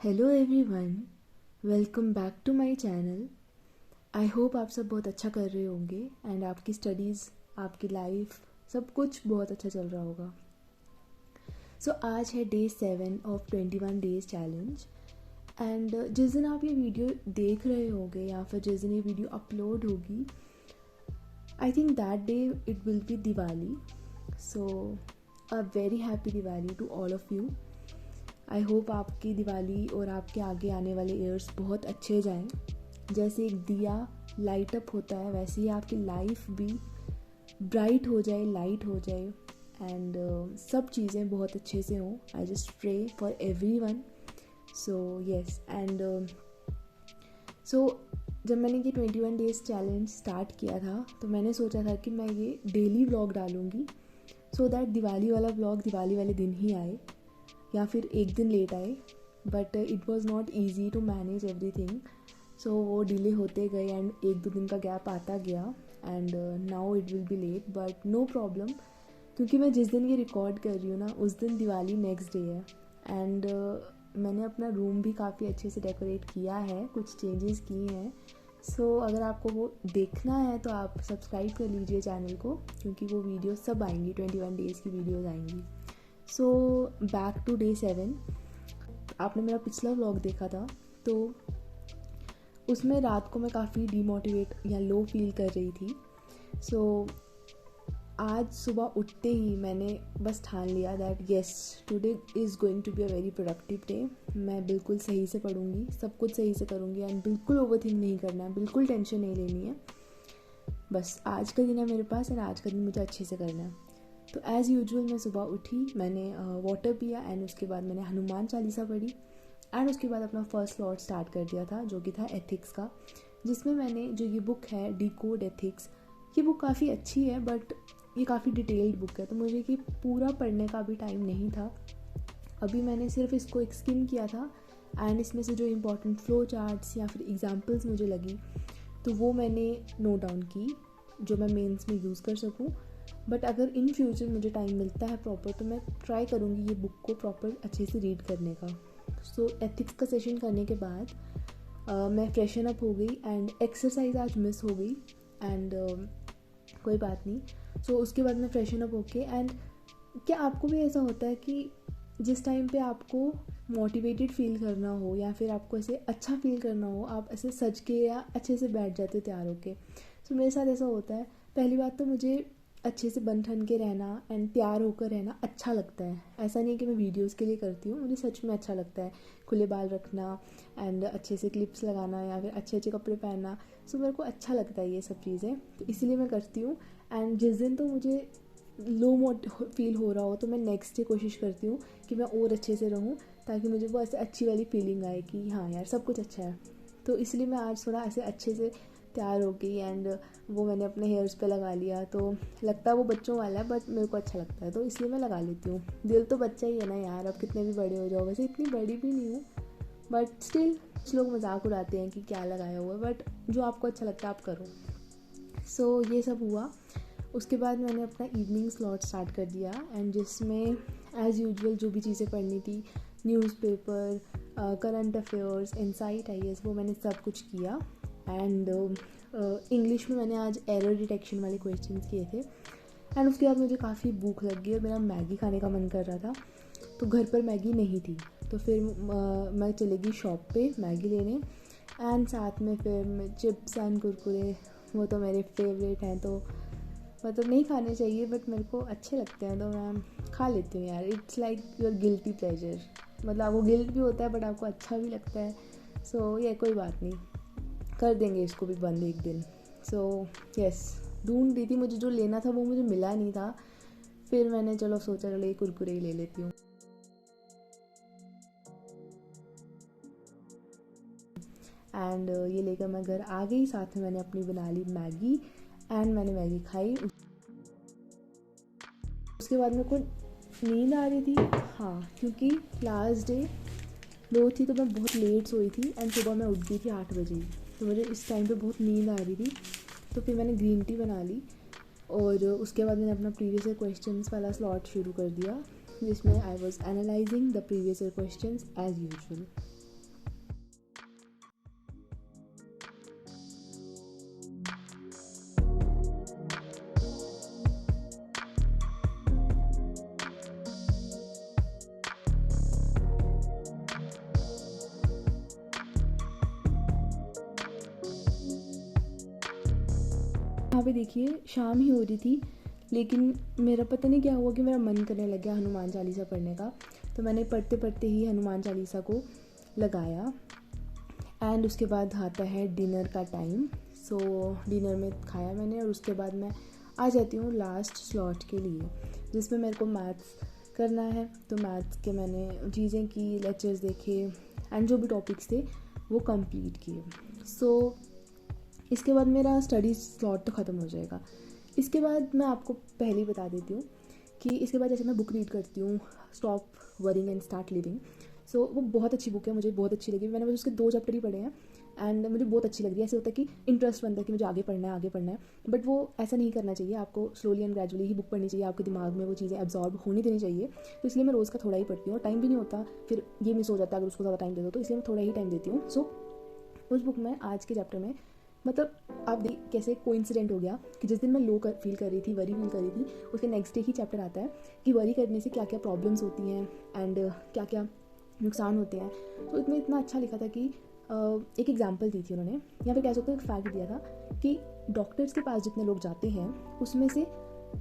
Hello everyone, welcome back to my channel. I hope आप सब बहुत अच्छा कर रहे होंगे एंड आपकी स्टडीज़, आपकी लाइफ, सब कुछ बहुत अच्छा चल रहा होगा। सो आज है day 7 of 21 days challenge and जिस दिन आप ये वीडियो देख रहे होंगे या फिर जिस दिन ये वीडियो अपलोड होगी, I think that day it will be Diwali. So a very happy Diwali to all of you. I hope आपकी दिवाली और आपके आगे आने वाले ईयर्स बहुत अच्छे जाएं। जैसे एक दिया लाइट अप होता है वैसे ही आपकी लाइफ भी ब्राइट हो जाए, लाइट हो जाए एंड सब चीज़ें बहुत अच्छे से हों। I just pray for everyone. So yes and so जब मैंने ये 21 डेज़ चैलेंज स्टार्ट किया था तो मैंने सोचा था कि मैं ये डेली व्लॉग डालूँगी सो दैट दिवाली वाला व्लॉग दिवाली वाले दिन ही आए या फिर एक दिन लेट आए। But it was not easy to manage everything, so वो डिले होते गए एंड एक दो दिन का गैप आता गया and now it will be late but no problem, क्योंकि मैं जिस दिन ये रिकॉर्ड कर रही हूँ ना उस दिन दिवाली नेक्स्ट डे है एंड मैंने अपना रूम भी काफ़ी अच्छे से डेकोरेट किया है, कुछ चेंजेस किए हैं। सो अगर आपको वो देखना है तो आप सब्सक्राइब कर लीजिए चैनल को, क्योंकि वो वीडियो सब आएंगी, 21 डेज़ की वीडियोज़ आएंगी। So back to day 7। आपने मेरा पिछला व्लॉग देखा था तो उसमें रात को मैं काफ़ी डीमोटिवेट या लो फील कर रही थी। सो आज सुबह उठते ही मैंने बस ठान लिया that yes today is going to be a very productive day. मैं बिल्कुल सही से पढ़ूंगी, सब कुछ सही से करूँगी एंड बिल्कुल ओवरथिंक नहीं करना है, बिल्कुल टेंशन नहीं लेनी है। बस आज का दिन है मेरे पास एंड आज का दिन मुझे अच्छे से करना है। तो एज़ यूजुअल मैं सुबह उठी, मैंने वाटर पिया एंड उसके बाद मैंने हनुमान चालीसा पढ़ी एंड उसके बाद अपना फर्स्ट स्लॉट स्टार्ट कर दिया था जो कि था एथिक्स का, जिसमें मैंने जो ये बुक है डिकोड एथिक्स, ये बुक काफ़ी अच्छी है बट ये काफ़ी डिटेल्ड बुक है तो मुझे कि पूरा पढ़ने का भी टाइम नहीं था। अभी मैंने सिर्फ इसको एक स्किम किया था एंड इसमें से जो इम्पोर्टेंट फ्लो चार्ट्स या फिर एग्जाम्पल्स मुझे लगी तो वो मैंने नोट डाउन की जो मैं मेंस में यूज़ कर सकूँ। बट अगर इन फ्यूचर मुझे टाइम मिलता है प्रॉपर तो मैं ट्राई करूँगी ये बुक को प्रॉपर अच्छे से रीड करने का। सो एथिक्स का सेशन करने के बाद मैं फ्रेशन अप हो गई एंड एक्सरसाइज आज मिस हो गई एंड कोई बात नहीं। सो उसके बाद मैं फ्रेशन अप होके एंड क्या आपको भी ऐसा होता है कि जिस टाइम पे आपको मोटिवेटेड फील करना हो या फिर आपको ऐसे अच्छा फील करना हो आप ऐसे सज के या अच्छे से बैठ जाते तैयार होके। सो मेरे साथ ऐसा होता है। पहली बात तो मुझे अच्छे से बन ठन के रहना एंड तैयार होकर रहना अच्छा लगता है। ऐसा नहीं है कि मैं वीडियोस के लिए करती हूँ, मुझे सच में अच्छा लगता है खुले बाल रखना एंड अच्छे से क्लिप्स लगाना या फिर अच्छे अच्छे कपड़े पहनना। सो मेरे को अच्छा लगता है ये सब चीज़ें, तो इसीलिए मैं करती हूँ। एंड जिस दिन तो मुझे लो मोड फील हो रहा हो तो मैं नेक्स्ट डे कोशिश करती हूँ कि मैं और अच्छे से रहूँ ताकि मुझे वो ऐसे अच्छी वाली फीलिंग आए कि हाँ यार सब कुछ अच्छा है। तो इसलिए मैं आज थोड़ा ऐसे अच्छे से तैयार हो गई एंड वो मैंने अपने हेयर्स पे लगा लिया तो लगता है वो बच्चों वाला है बट मेरे को अच्छा लगता है तो इसलिए मैं लगा लेती हूँ। दिल तो बच्चा ही है ना यार, अब कितने भी बड़े हो जाओ, वैसे इतनी बड़ी भी नहीं हूँ बट स्टिल कुछ लोग मजाक उड़ाते हैं कि क्या लगाया हुआ है, बट जो आपको अच्छा लगता है आप करो। सो ये सब हुआ। उसके बाद मैंने अपना इवनिंग स्लॉट स्टार्ट कर दिया एंड जिसमें एज़ यूजुअल जो भी चीज़ें पढ़नी थी, newspaper, current affairs, insight IAS, वो मैंने सब कुछ किया। एंड इंग्लिश में मैंने आज एरर डिटेक्शन वाले क्वेश्चंस किए थे एंड उसके बाद मुझे काफ़ी भूख लग गई और मेरा मैगी खाने का मन कर रहा था तो घर पर मैगी नहीं थी तो फिर मैं चली गई शॉप पे मैगी लेने एंड साथ में फिर चिप्स एंड कुरकुरे, वो तो मेरे फेवरेट हैं तो मतलब नहीं खाने चाहिए बट मेरे को अच्छे लगते हैं तो मैं खा लेती हूँ यार। It's like your guilty pleasure, मतलब आपको गिल्ट भी होता है बट आपको अच्छा भी लगता है। सो ये कोई बात नहीं, कर देंगे इसको भी बंद एक दिन। सो यस, ढूंढ रही थी, मुझे जो लेना था वो मुझे मिला नहीं था, फिर मैंने चलो सोचा चलो ये कुरकुरे ही ले लेती हूँ एंड ये लेकर मैं घर आ गई। साथ में मैंने अपनी बना ली मैगी एंड मैंने मैगी खाई। उसके बाद मेरे को नींद आ रही थी, हाँ, क्योंकि लास्ट डे लो थी तो मैं बहुत लेट सोई थी एंड सुबह मैं उठ गई थी 8 बजे, तो मुझे इस टाइम पे बहुत नींद आ रही थी। तो फिर मैंने ग्रीन टी बना ली और उसके बाद मैंने अपना प्रीवियस ईयर क्वेश्चंस वाला स्लॉट शुरू कर दिया जिसमें I was analysing the previous year questions as usual. यहाँ पे देखिए शाम ही हो रही थी, लेकिन मेरा पता नहीं क्या हुआ कि मेरा मन करने लग गया हनुमान चालीसा पढ़ने का। तो मैंने पढ़ते पढ़ते ही हनुमान चालीसा को लगाया। एंड उसके बाद आता है डिनर का टाइम। सो डिनर में खाया मैंने, और उसके बाद मैं आ जाती हूँ लास्ट स्लॉट के लिए, जिसमें मेरे को मैथ्स करना है। तो मैथ्स के मैंने चीज़ें की, लेक्चर्स देखे, एंड जो भी टॉपिक्स थे वो कंप्लीट किए। सो इसके बाद मेरा स्टडी स्लॉट तो ख़त्म हो जाएगा। इसके बाद मैं आपको पहले ही बता देती हूँ कि इसके बाद जैसे मैं बुक रीड करती हूँ, stop worrying and start living. So वो बहुत अच्छी बुक है, मुझे बहुत अच्छी लगी। मैंने बस उसके 2 चैप्टर ही पढ़े हैं एंड मुझे बहुत अच्छी लग रही है। ऐसे होता है कि इंटरेस्ट बनता है कि मुझे आगे पढ़ना है, बट वो ऐसा नहीं करना चाहिए। आपको slowly and gradually he book पढ़नी चाहिए, आपके दिमाग में वो चीज़ें एब्जॉर्ब होनी देनी चाहिए। तो इसलिए मैं रोज़ का थोड़ा ही पढ़ती हूँ, और टाइम भी नहीं होता, फिर ये मिस हो जाता है अगर उसको ज़्यादा टाइम दे दो, तो इसलिए मैं थोड़ा ही टाइम देती हूँ। सो उस बुक में आज के चैप्टर में मतलब आप देख कैसे कोइंसिडेंट हो गया कि जिस दिन मैं लो फील कर रही थी, वरी फील कर रही थी, उसके नेक्स्ट डे ही चैप्टर आता है कि वरी करने से क्या क्या प्रॉब्लम्स होती हैं एंड क्या क्या नुकसान होते हैं। तो इसमें इतना अच्छा लिखा था कि एक एग्जांपल दी थी उन्होंने। यहाँ पे कह सकते हो एक फैक्ट दिया था कि डॉक्टर्स के पास जितने लोग जाते हैं उसमें से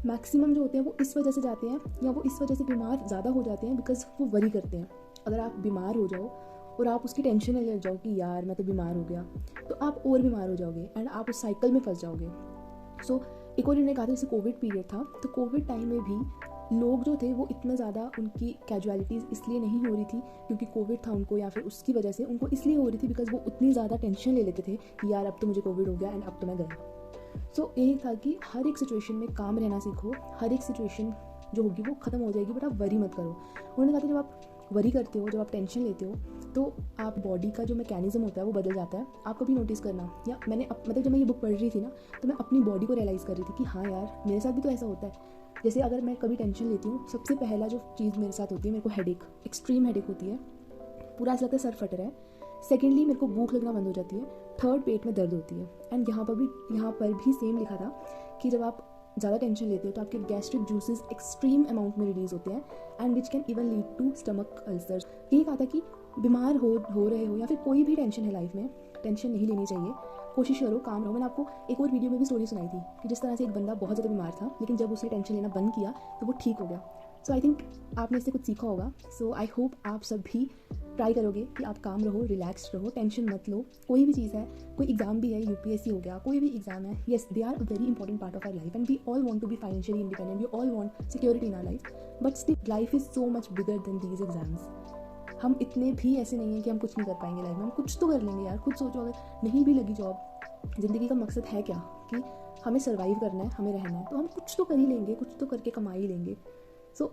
मैक्सिमम जो होते हैं वो इस वजह से जाते हैं, या वो इस वजह से बीमार ज़्यादा हो जाते हैं बिकॉज वो वरी करते हैं। अगर आप बीमार हो जाओ और आप उसकी टेंशन में ले जाओ कि यार मैं तो बीमार हो गया, तो आप और बीमार हो जाओगे एंड आप उस साइकिल में फंस जाओगे। सो एक और इन्होंने कहा था, जैसे कोविड पीरियड था, तो कोविड टाइम में भी लोग जो थे वो इतने ज़्यादा उनकी कैजुअलिटीज़ इसलिए नहीं हो रही थी क्योंकि कोविड था उनको, या फिर उसकी वजह से उनको इसलिए हो रही थी बिकॉज वो उतनी ज़्यादा टेंशन ले लेते थे कि यार अब तो मुझे कोविड हो गया एंड अब तो मैं गया। सो यही था कि हर एक सिचुएशन में काम रहना सीखो, हर एक सिचुएशन जो होगी वो ख़त्म हो जाएगी, बट आप वरी मत करो। उन्होंने कहा था जब आप वरी करते हो, जब आप टेंशन लेते हो, तो आप बॉडी का जो मैकेनिज्म होता है वो बदल जाता है। आप कभी नोटिस करना, या मैंने मतलब जब मैं ये बुक पढ़ रही थी ना, तो मैं अपनी बॉडी को रियलाइज़ कर रही थी कि हाँ यार मेरे साथ भी तो ऐसा होता है। जैसे अगर मैं कभी टेंशन लेती हूँ, सबसे पहला जो चीज़ मेरे साथ होती है, मेरे को हेडेक, एक्सट्रीम हेडेक होती है, पूरा ऐसा लगता है सर फट रहा है। सेकेंडली मेरे को भूख लगना बंद हो जाती है। थर्ड, पेट में दर्द होती है। एंड यहाँ पर भी सेम लिखा था कि जब आप ज़्यादा टेंशन लेते हो तो आपके गैस्ट्रिक जूसेस एक्सट्रीम अमाउंट में रिलीज होते हैं and which can even lead to stomach ulcers. यही कहा था कि बीमार हो रहे हो या फिर कोई भी टेंशन है लाइफ में, टेंशन नहीं लेनी चाहिए, कोशिश करो काम रहो। मैंने आपको एक और वीडियो में भी स्टोरी सुनाई थी कि जिस तरह से एक बंदा बहुत ज़्यादा बीमार था, लेकिन जब उसने टेंशन लेना बंद किया तो वो ठीक हो गया। सो आई थिंक आपने इससे कुछ सीखा होगा। सो आई होप आप सब भी ट्राई करोगे कि आप काम रहो, रिलैक्स्ड रहो, टेंशन मत लो। कोई भी चीज़ है, कोई एग्जाम भी है, यूपीएससी हो गया, कोई भी एग्जाम है, yes they are a very important part of our life and we all want to be financially independent, we all want security in our life, but still life is so much bigger than these exams. हम इतने भी ऐसे नहीं हैं कि हम कुछ नहीं कर पाएंगे लाइफ में, हम कुछ तो कर लेंगे यार। खुद सोचो, अगर नहीं भी लगी जॉब, ज़िंदगी का मकसद है क्या कि हमें सर्वाइव करना है, हमें रहना है, तो हम कुछ तो कर ही लेंगे, कुछ तो करके कमा ही लेंगे। सो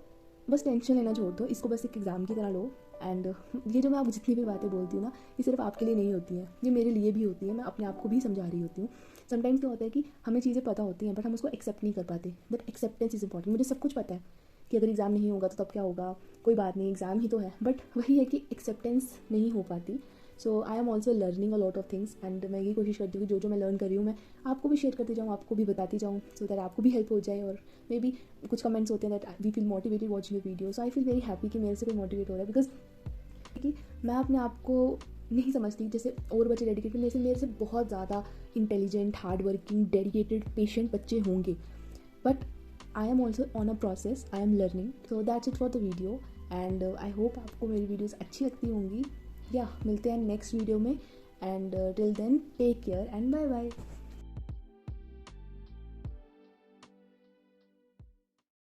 बस टेंशन लेना छोड़ दो, इसको बस एक एग्ज़ाम की तरह लो। एंड ये जो मैं आप जितनी भी बातें बोलती हूँ ना, ये सिर्फ आपके लिए नहीं होती हैं, ये मेरे लिए भी होती है। मैं अपने आप को भी समझा रही होती हूँ। समटाइम्स क्या होता है कि हमें चीज़ें पता होती हैं बट हम उसको एक्सेप्ट नहीं कर पाते। That acceptance is important. मुझे सब कुछ पता है कि अगर एग्ज़ाम नहीं होगा तो तब क्या होगा, कोई बात नहीं, एग्ज़ाम ही तो है, बट वही है कि एक्सेप्टेंस नहीं हो पाती। So I am also learning a lot of things and मैं यही कोशिश करती हूँ कि जो मैं लर्न कर रही हूँ मैं आपको भी शेयर करती जाऊँ, आपको भी बताती जाऊँ, सो दैट आपको भी हेल्प हो जाए। और मे बी कुछ कमेंट्स होते हैं that we feel motivated watching the video. So I feel very happy कि मेरे से कोई मोटिवेट हो रहा है, बिकॉज कि मैं अपने आप को नहीं समझती जैसे और बच्चे डेडिकेटेड, मेरे से बहुत ज़्यादा intelligent, hard working, dedicated, patient बच्चे होंगे, but I am also on a process, I am learning. So that's it for the video and I hope आपको मेरी वीडियोज़ अच्छी लगती होंगी। या मिलते हैं नेक्स्ट वीडियो में and till then take care and bye bye.